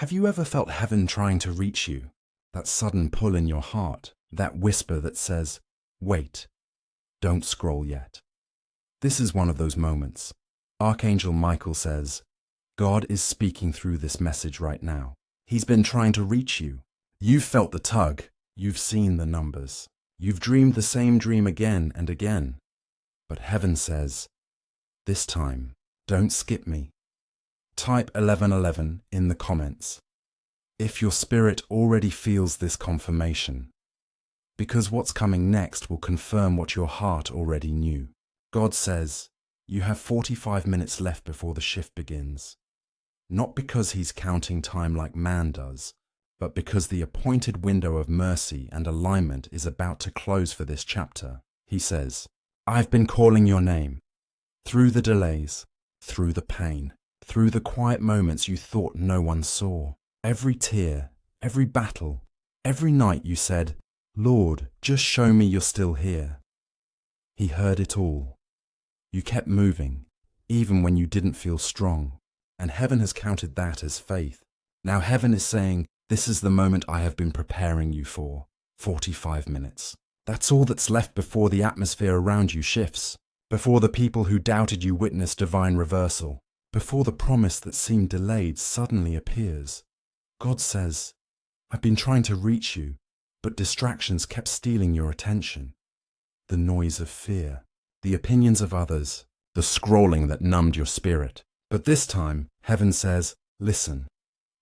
Have you ever felt heaven trying to reach you? That sudden pull in your heart, that whisper that says, wait, don't scroll yet. This is one of those moments. Archangel Michael says, God is speaking through this message right now. He's been trying to reach you. You've felt the tug. You've seen the numbers. You've dreamed the same dream again and again. But heaven says, this time, don't skip me. Type 1111 in the comments if your spirit already feels this confirmation, because what's coming next will confirm what your heart already knew. God says, you have 45 minutes left before the shift begins. Not because he's counting time like man does, but because the appointed window of mercy and alignment is about to close for this chapter. He says, I've been calling your name. Through the delays, through the pain, through the quiet moments you thought no one saw, every tear, every battle, every night you said, Lord, just show me you're still here. He heard it all. You kept moving, even when you didn't feel strong, and heaven has counted that as faith. Now heaven is saying, this is the moment I have been preparing you for, 45 minutes. That's all that's left before the atmosphere around you shifts, before the people who doubted you witness divine reversal, before the promise that seemed delayed suddenly appears. God says, I've been trying to reach you, but distractions kept stealing your attention. The noise of fear, the opinions of others, the scrolling that numbed your spirit. But this time, heaven says, listen,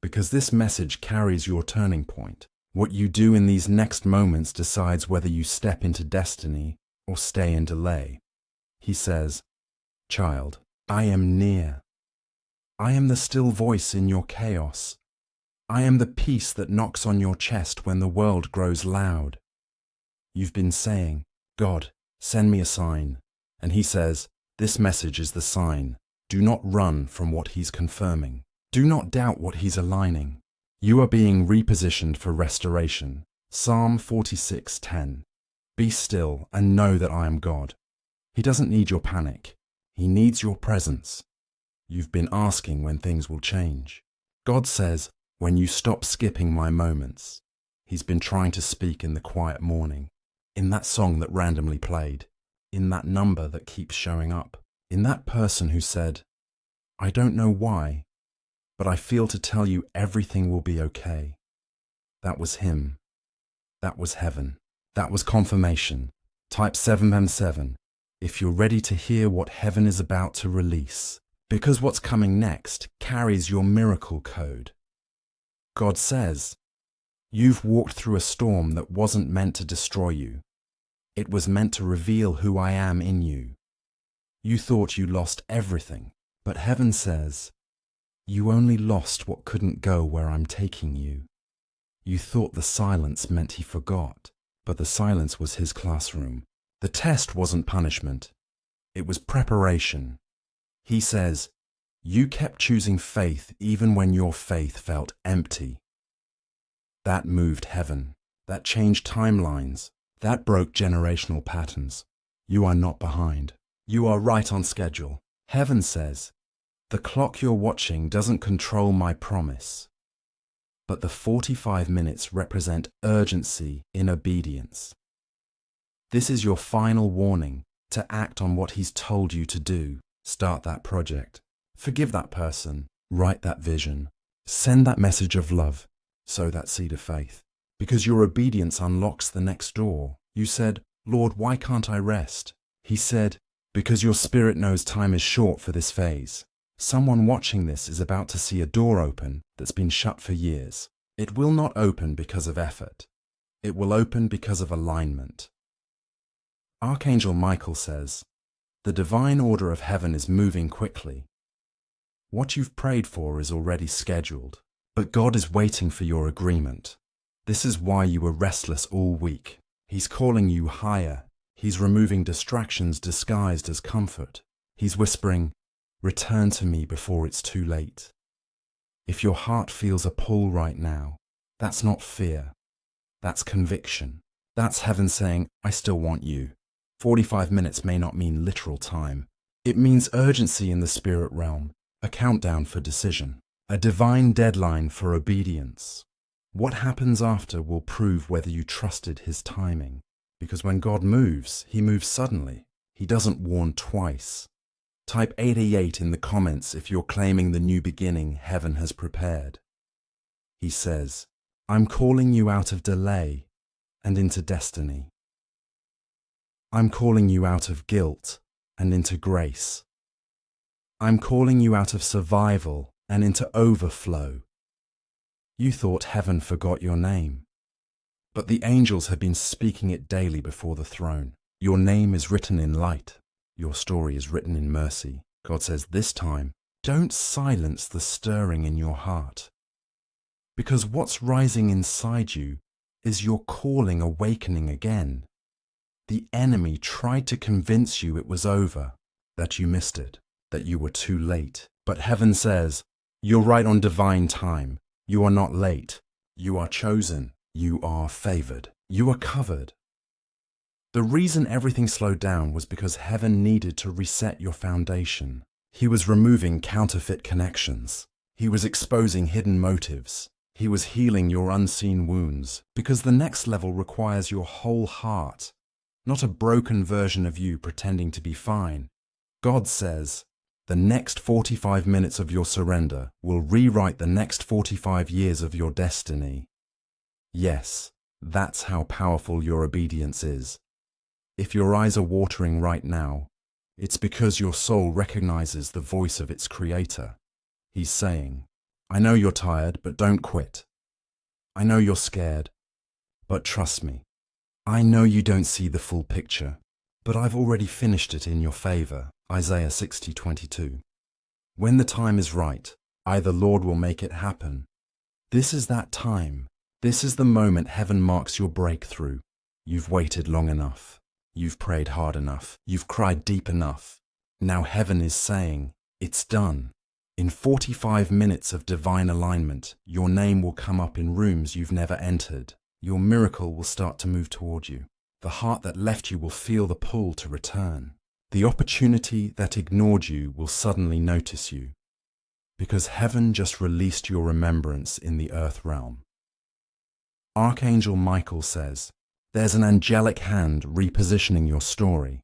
because this message carries your turning point. What you do in these next moments decides whether you step into destiny or stay in delay. He says, child, I am near. I am the still voice in your chaos. I am the peace that knocks on your chest when the world grows loud. You've been saying, God, send me a sign. And he says, this message is the sign. Do not run from what he's confirming. Do not doubt what he's aligning. You are being repositioned for restoration. Psalm 46:10. Be still and know that I am God. He doesn't need your panic. He needs your presence. You've been asking when things will change. God says, when you stop skipping my moments. He's been trying to speak in the quiet morning, in that song that randomly played, in that number that keeps showing up, in that person who said, I don't know why, but I feel to tell you everything will be okay. That was him. That was heaven. That was confirmation. Type 7M7 if you're ready to hear what heaven is about to release, because what's coming next carries your miracle code. God says, you've walked through a storm that wasn't meant to destroy you. It was meant to reveal who I am in you. You thought you lost everything, but heaven says, you only lost what couldn't go where I'm taking you. You thought the silence meant he forgot, but the silence was his classroom. The test wasn't punishment. It was preparation. He says, you kept choosing faith even when your faith felt empty. That moved heaven. That changed timelines. That broke generational patterns. You are not behind. You are right on schedule. Heaven says, the clock you're watching doesn't control my promise, but the 45 minutes represent urgency in obedience. This is your final warning to act on what he's told you to do. Start that project. Forgive that person. Write that vision. Send that message of love. Sow that seed of faith. Because your obedience unlocks the next door. You said, Lord, why can't I rest? He said, because your spirit knows time is short for this phase. Someone watching this is about to see a door open that's been shut for years. It will not open because of effort. It will open because of alignment. Archangel Michael says, the divine order of heaven is moving quickly. What you've prayed for is already scheduled, but God is waiting for your agreement. This is why you were restless all week. He's calling you higher. He's removing distractions disguised as comfort. He's whispering, return to me before it's too late. If your heart feels a pull right now, that's not fear. That's conviction. That's heaven saying, I still want you. 45 minutes may not mean literal time. It means urgency in the spirit realm, a countdown for decision, A divine deadline for obedience. What happens after will prove whether you trusted his timing. Because when God moves, he moves suddenly. He doesn't warn twice. Type 88 in the comments if you're claiming the new beginning heaven has prepared. He says, I'm calling you out of delay and into destiny. I'm calling you out of guilt and into grace. I'm calling you out of survival and into overflow. You thought heaven forgot your name, but the angels have been speaking it daily before the throne. Your name is written in light. Your story is written in mercy. God says this time, don't silence the stirring in your heart. Because what's rising inside you is your calling awakening again. The enemy tried to convince you it was over, that you missed it, that you were too late. But heaven says, you're right on divine time. You are not late. You are chosen. You are favored. You are covered. The reason everything slowed down was because heaven needed to reset your foundation. He was removing counterfeit connections. He was exposing hidden motives. He was healing your unseen wounds, because the next level requires your whole heart, not a broken version of you pretending to be fine. God says, the next 45 minutes of your surrender will rewrite the next 45 years of your destiny. Yes, that's how powerful your obedience is. If your eyes are watering right now, it's because your soul recognizes the voice of its creator. He's saying, I know you're tired, but don't quit. I know you're scared, but trust me. I know you don't see the full picture, but I've already finished it in your favor. Isaiah 60:22. When the time is right, I, the Lord, will make it happen. This is that time. This is the moment heaven marks your breakthrough. You've waited long enough. You've prayed hard enough. You've cried deep enough. Now heaven is saying, it's done. In 45 minutes of divine alignment, your name will come up in rooms you've never entered. Your miracle will start to move toward you. The heart that left you will feel the pull to return. The opportunity that ignored you will suddenly notice you, because heaven just released your remembrance in the earth realm. Archangel Michael says, there's an angelic hand repositioning your story.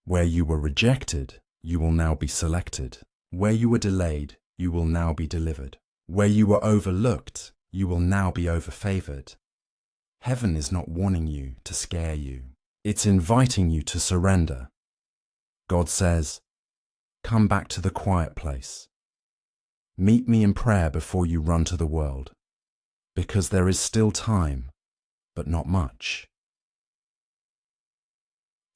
Where you were rejected, you will now be selected. Where you were delayed, you will now be delivered. Where you were overlooked, you will now be overfavored. Heaven is not warning you to scare you. It's inviting you to surrender. God says, come back to the quiet place. Meet me in prayer before you run to the world, because there is still time, but not much.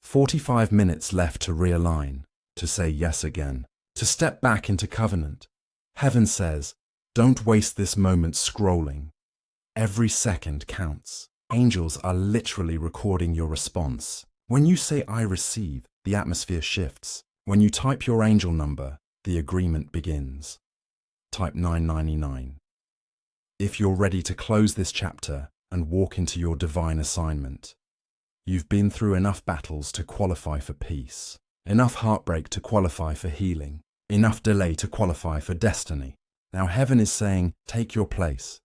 45 minutes left to realign, to say yes again, to step back into covenant. Heaven says, don't waste this moment scrolling. Every second counts. Angels are literally recording your response. When you say, I receive, the atmosphere shifts. When you type your angel number, the agreement begins. Type 999. If you're ready to close this chapter and walk into your divine assignment, you've been through enough battles to qualify for peace, enough heartbreak to qualify for healing, enough delay to qualify for destiny. Now heaven is saying, take your place,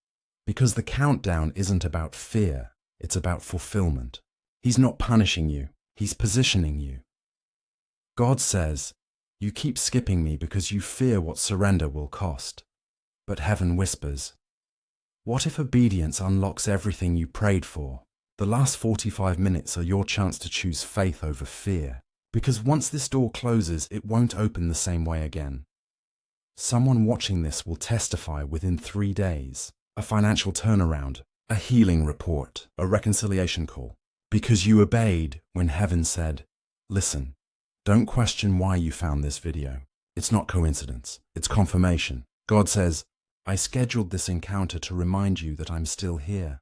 because the countdown isn't about fear, it's about fulfillment. He's not punishing you, he's positioning you. God says, you keep skipping me because you fear what surrender will cost. But heaven whispers, what if obedience unlocks everything you prayed for? The last 45 minutes are your chance to choose faith over fear, because once this door closes, it won't open the same way again. Someone watching this will testify within 3 days, a financial turnaround, a healing report, a reconciliation call, because you obeyed when heaven said, listen, don't question why you found this video. It's not coincidence, it's confirmation. God says, I scheduled this encounter to remind you that I'm still here.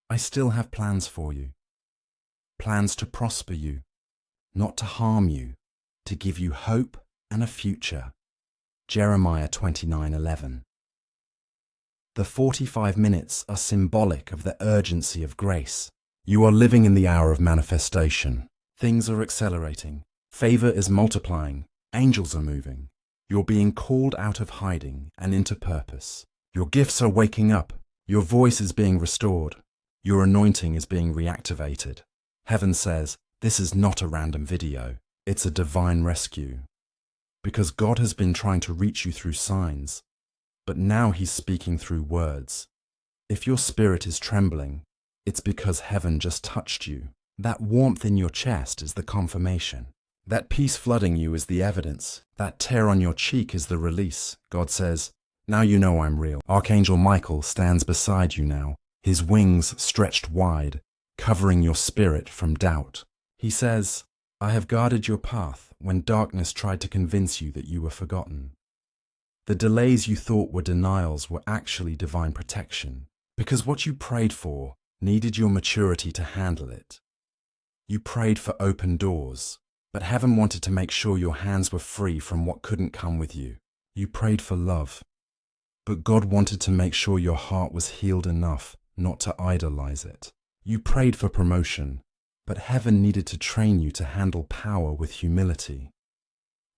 I still have plans for you. Plans to prosper you, not to harm you, to give you hope and a future. Jeremiah 29:11. The 45 minutes are symbolic of the urgency of grace. You are living in the hour of manifestation. Things are accelerating. Favor is multiplying. Angels are moving. You're being called out of hiding and into purpose. Your gifts are waking up. Your voice is being restored. Your anointing is being reactivated. Heaven says, this is not a random video. It's a divine rescue. Because God has been trying to reach you through signs, but now He's speaking through words. If your spirit is trembling, it's because heaven just touched you. That warmth in your chest is the confirmation. That peace flooding you is the evidence. That tear on your cheek is the release. God says, now you know I'm real. Archangel Michael stands beside you now, his wings stretched wide, covering your spirit from doubt. He says, I have guarded your path when darkness tried to convince you that you were forgotten. The delays you thought were denials were actually divine protection, because what you prayed for needed your maturity to handle it. You prayed for open doors, but heaven wanted to make sure your hands were free from what couldn't come with you. You prayed for love, but God wanted to make sure your heart was healed enough not to idolize it. You prayed for promotion, but heaven needed to train you to handle power with humility.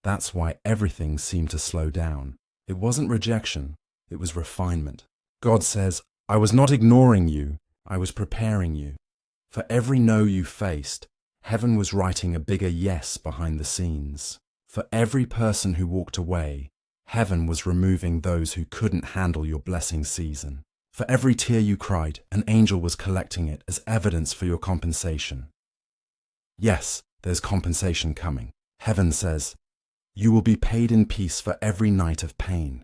That's why everything seemed to slow down. It wasn't rejection, it was refinement. God says, I was not ignoring you, I was preparing you. For every no you faced, heaven was writing a bigger yes behind the scenes. For every person who walked away, heaven was removing those who couldn't handle your blessing season. For every tear you cried, an angel was collecting it as evidence for your compensation. Yes, there's compensation coming. Heaven says, you will be paid in peace for every night of pain.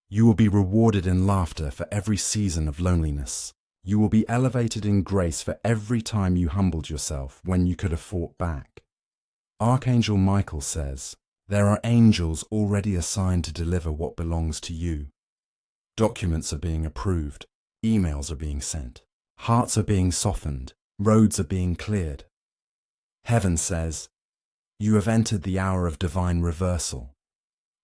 You will be rewarded in laughter for every season of loneliness. You will be elevated in grace for every time you humbled yourself when you could have fought back. Archangel Michael says, there are angels already assigned to deliver what belongs to you. Documents are being approved, emails are being sent, hearts are being softened, roads are being cleared. Heaven says, you have entered the hour of divine reversal.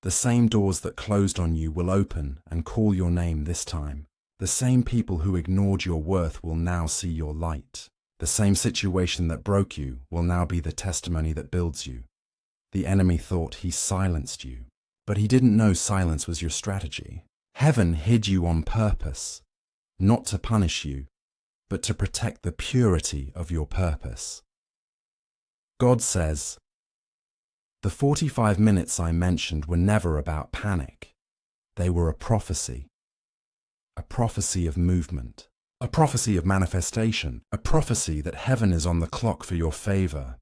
The same doors that closed on you will open and call your name this time. The same people who ignored your worth will now see your light. The same situation that broke you will now be the testimony that builds you. The enemy thought he silenced you, but he didn't know silence was your strategy. Heaven hid you on purpose, not to punish you, but to protect the purity of your purpose. God says, the 45 minutes I mentioned were never about panic. They were a prophecy of movement, a prophecy of manifestation, a prophecy that heaven is on the clock for your favor.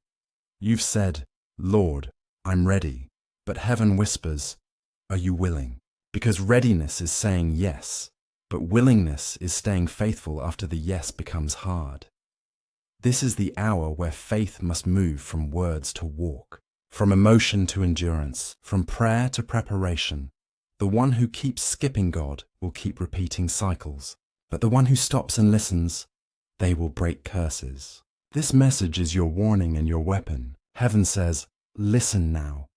You've said, Lord, I'm ready, but heaven whispers, are you willing? Because readiness is saying yes, but willingness is staying faithful after the yes becomes hard. This is the hour where faith must move from words to walk, from emotion to endurance, from prayer to preparation. The one who keeps skipping God will keep repeating cycles, but the one who stops and listens, they will break curses. This message is your warning and your weapon. Heaven says, listen now,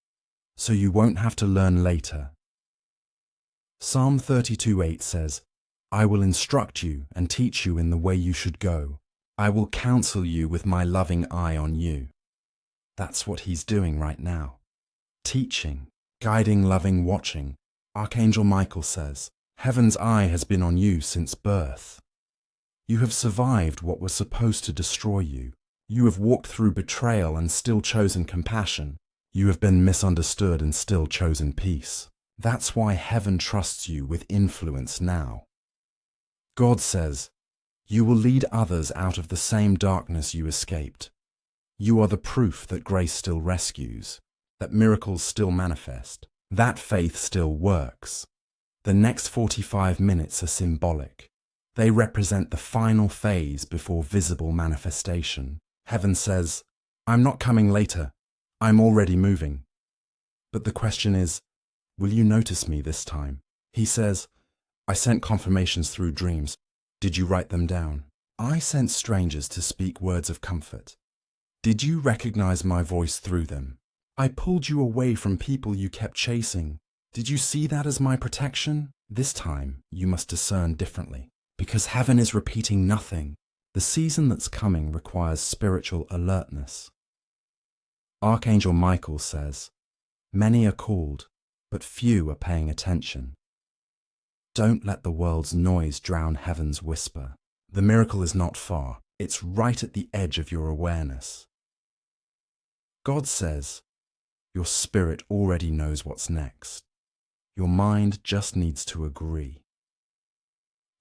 so you won't have to learn later. Psalm 32:8 says, I will instruct you and teach you in the way you should go. I will counsel you with my loving eye on you. That's what he's doing right now. Teaching, guiding, loving, watching. Archangel Michael says, heaven's eye has been on you since birth. You have survived what was supposed to destroy you. You have walked through betrayal and still chosen compassion. You have been misunderstood and still chosen peace. That's why heaven trusts you with influence now. God says, you will lead others out of the same darkness you escaped. You are the proof that grace still rescues, that miracles still manifest, that faith still works. The next 45 minutes are symbolic. They represent the final phase before visible manifestation. Heaven says, I'm not coming later. I'm already moving. But the question is, will you notice me this time? He says, I sent confirmations through dreams. Did you write them down? I sent strangers to speak words of comfort. Did you recognize my voice through them? I pulled you away from people you kept chasing. Did you see that as my protection? This time, you must discern differently, because heaven is repeating nothing. The season that's coming requires spiritual alertness. Archangel Michael says, many are called, but few are paying attention. Don't let the world's noise drown heaven's whisper. The miracle is not far. It's right at the edge of your awareness. God says, your spirit already knows what's next. Your mind just needs to agree.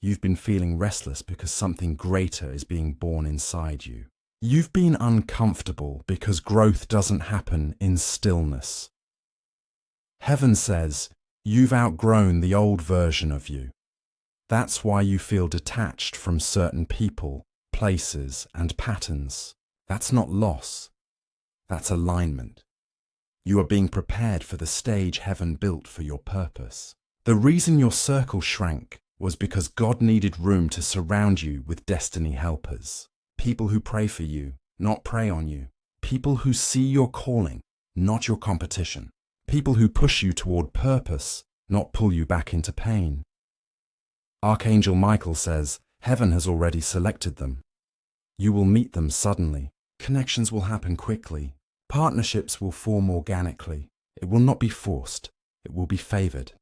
You've been feeling restless because something greater is being born inside you. You've been uncomfortable because growth doesn't happen in stillness. Heaven says, you've outgrown the old version of you. That's why you feel detached from certain people, places, and patterns. That's not loss. That's alignment. You are being prepared for the stage heaven built for your purpose. The reason your circle shrank was because God needed room to surround you with destiny helpers. People who pray for you, not prey on you. People who see your calling, not your competition. People who push you toward purpose, not pull you back into pain. Archangel Michael says, heaven has already selected them. You will meet them suddenly. Connections will happen quickly. Partnerships will form organically. It will not be forced. It will be favored.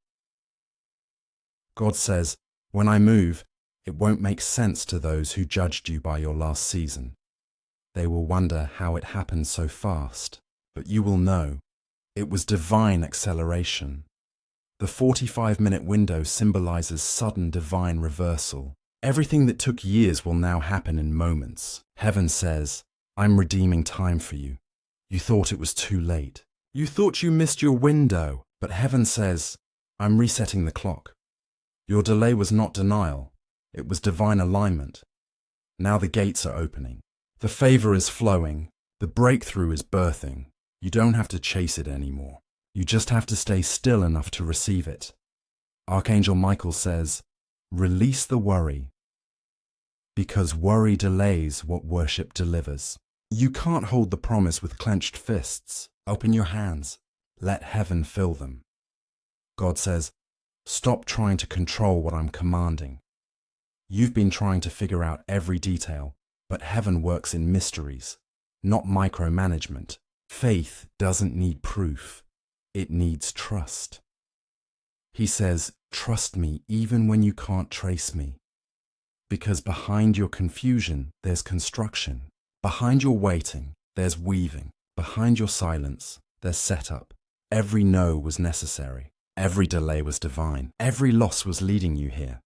God says, when I move, it won't make sense to those who judged you by your last season. They will wonder how it happened so fast, but you will know it was divine acceleration. The 45-minute window symbolizes sudden divine reversal. Everything that took years will now happen in moments. Heaven says, I'm redeeming time for you. You thought it was too late. You thought you missed your window, but heaven says, I'm resetting the clock. Your delay was not denial. It was divine alignment. Now the gates are opening. The favor is flowing. The breakthrough is birthing. You don't have to chase it anymore. You just have to stay still enough to receive it. Archangel Michael says, release the worry, because worry delays what worship delivers. You can't hold the promise with clenched fists. Open your hands. Let heaven fill them. God says, stop trying to control what I'm commanding. You've been trying to figure out every detail, but heaven works in mysteries, not micromanagement. Faith doesn't need proof. It needs trust. He says, trust me even when you can't trace me. Because behind your confusion, there's construction. Behind your waiting, there's weaving. Behind your silence, there's setup. Every no was necessary. Every delay was divine. Every loss was leading you here.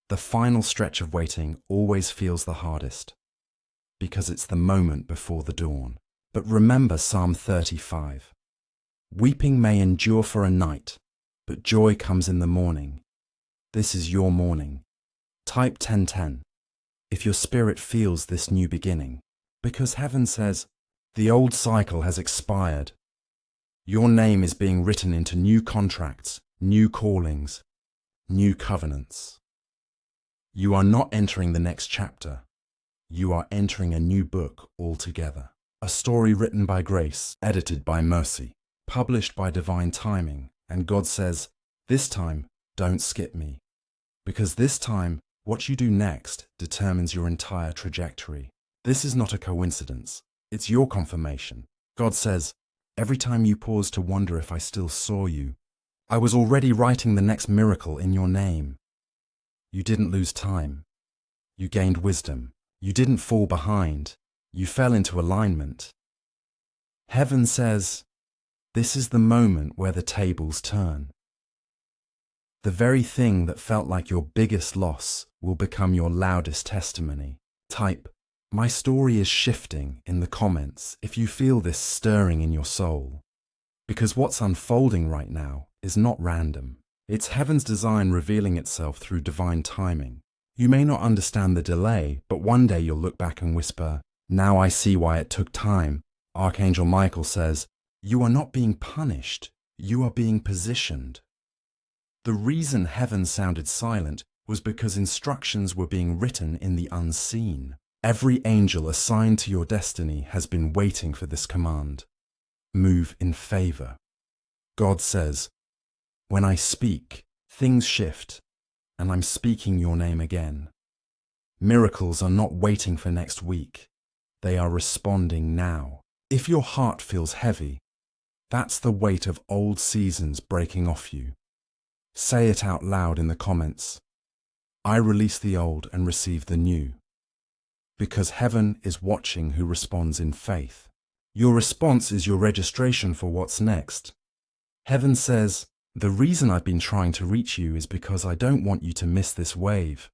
The final stretch of waiting always feels the hardest, because it's the moment before the dawn. But remember Psalm 35. Weeping may endure for a night, but joy comes in the morning. This is your morning. Type 1010 if your spirit feels this new beginning, because heaven says, the old cycle has expired. Your name is being written into new contracts, new callings, new covenants. You are not entering the next chapter. You are entering a new book altogether. A story written by grace, edited by mercy, published by divine timing. And God says, this time, don't skip me. Because this time, what you do next determines your entire trajectory. This is not a coincidence. It's your confirmation. God says, every time you pause to wonder if I still saw you, I was already writing the next miracle in your name. You didn't lose time. You gained wisdom. You didn't fall behind. You fell into alignment. Heaven says, this is the moment where the tables turn. The very thing that felt like your biggest loss will become your loudest testimony. Type, my story is shifting in the comments if you feel this stirring in your soul. Because what's unfolding right now is not random. It's heaven's design revealing itself through divine timing. You may not understand the delay, but one day you'll look back and whisper, now I see why it took time. Archangel Michael says, you are not being punished, you are being positioned. The reason heaven sounded silent was because instructions were being written in the unseen. Every angel assigned to your destiny has been waiting for this command. Move in favor. God says, when I speak, things shift, and I'm speaking your name again. Miracles are not waiting for next week. They are responding now. If your heart feels heavy, That's the weight of old seasons breaking off you. Say it out loud in the comments. I release the old and receive the new. Because heaven is watching who responds in faith. Your response is your registration for what's next. Heaven says, the reason I've been trying to reach you is because I don't want you to miss this wave.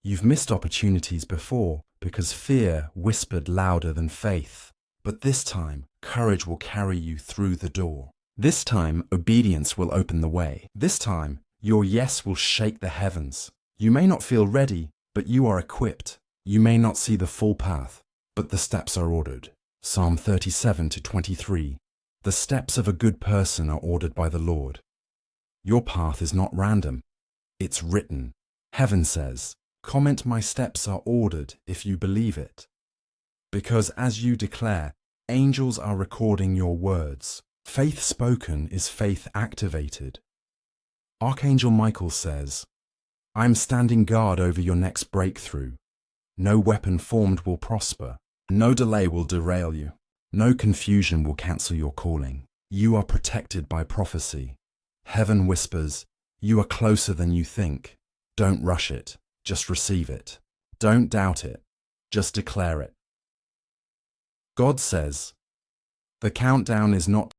You've missed opportunities before because fear whispered louder than faith. But this time, courage will carry you through the door. This time, obedience will open the way. This time, your yes will shake the heavens. You may not feel ready, but you are equipped. You may not see the full path, but the steps are ordered. Psalm 37-23. The steps of a good person are ordered by the Lord. Your path is not random. It's written. Heaven says, comment my steps are ordered if you believe it. Because as you declare, angels are recording your words. Faith spoken is faith activated. Archangel Michael says, I'm standing guard over your next breakthrough. No weapon formed will prosper. No delay will derail you. No confusion will cancel your calling. You are protected by prophecy. Heaven whispers, you are closer than you think. Don't rush it, just receive it. Don't doubt it, just declare it. God says, the countdown is not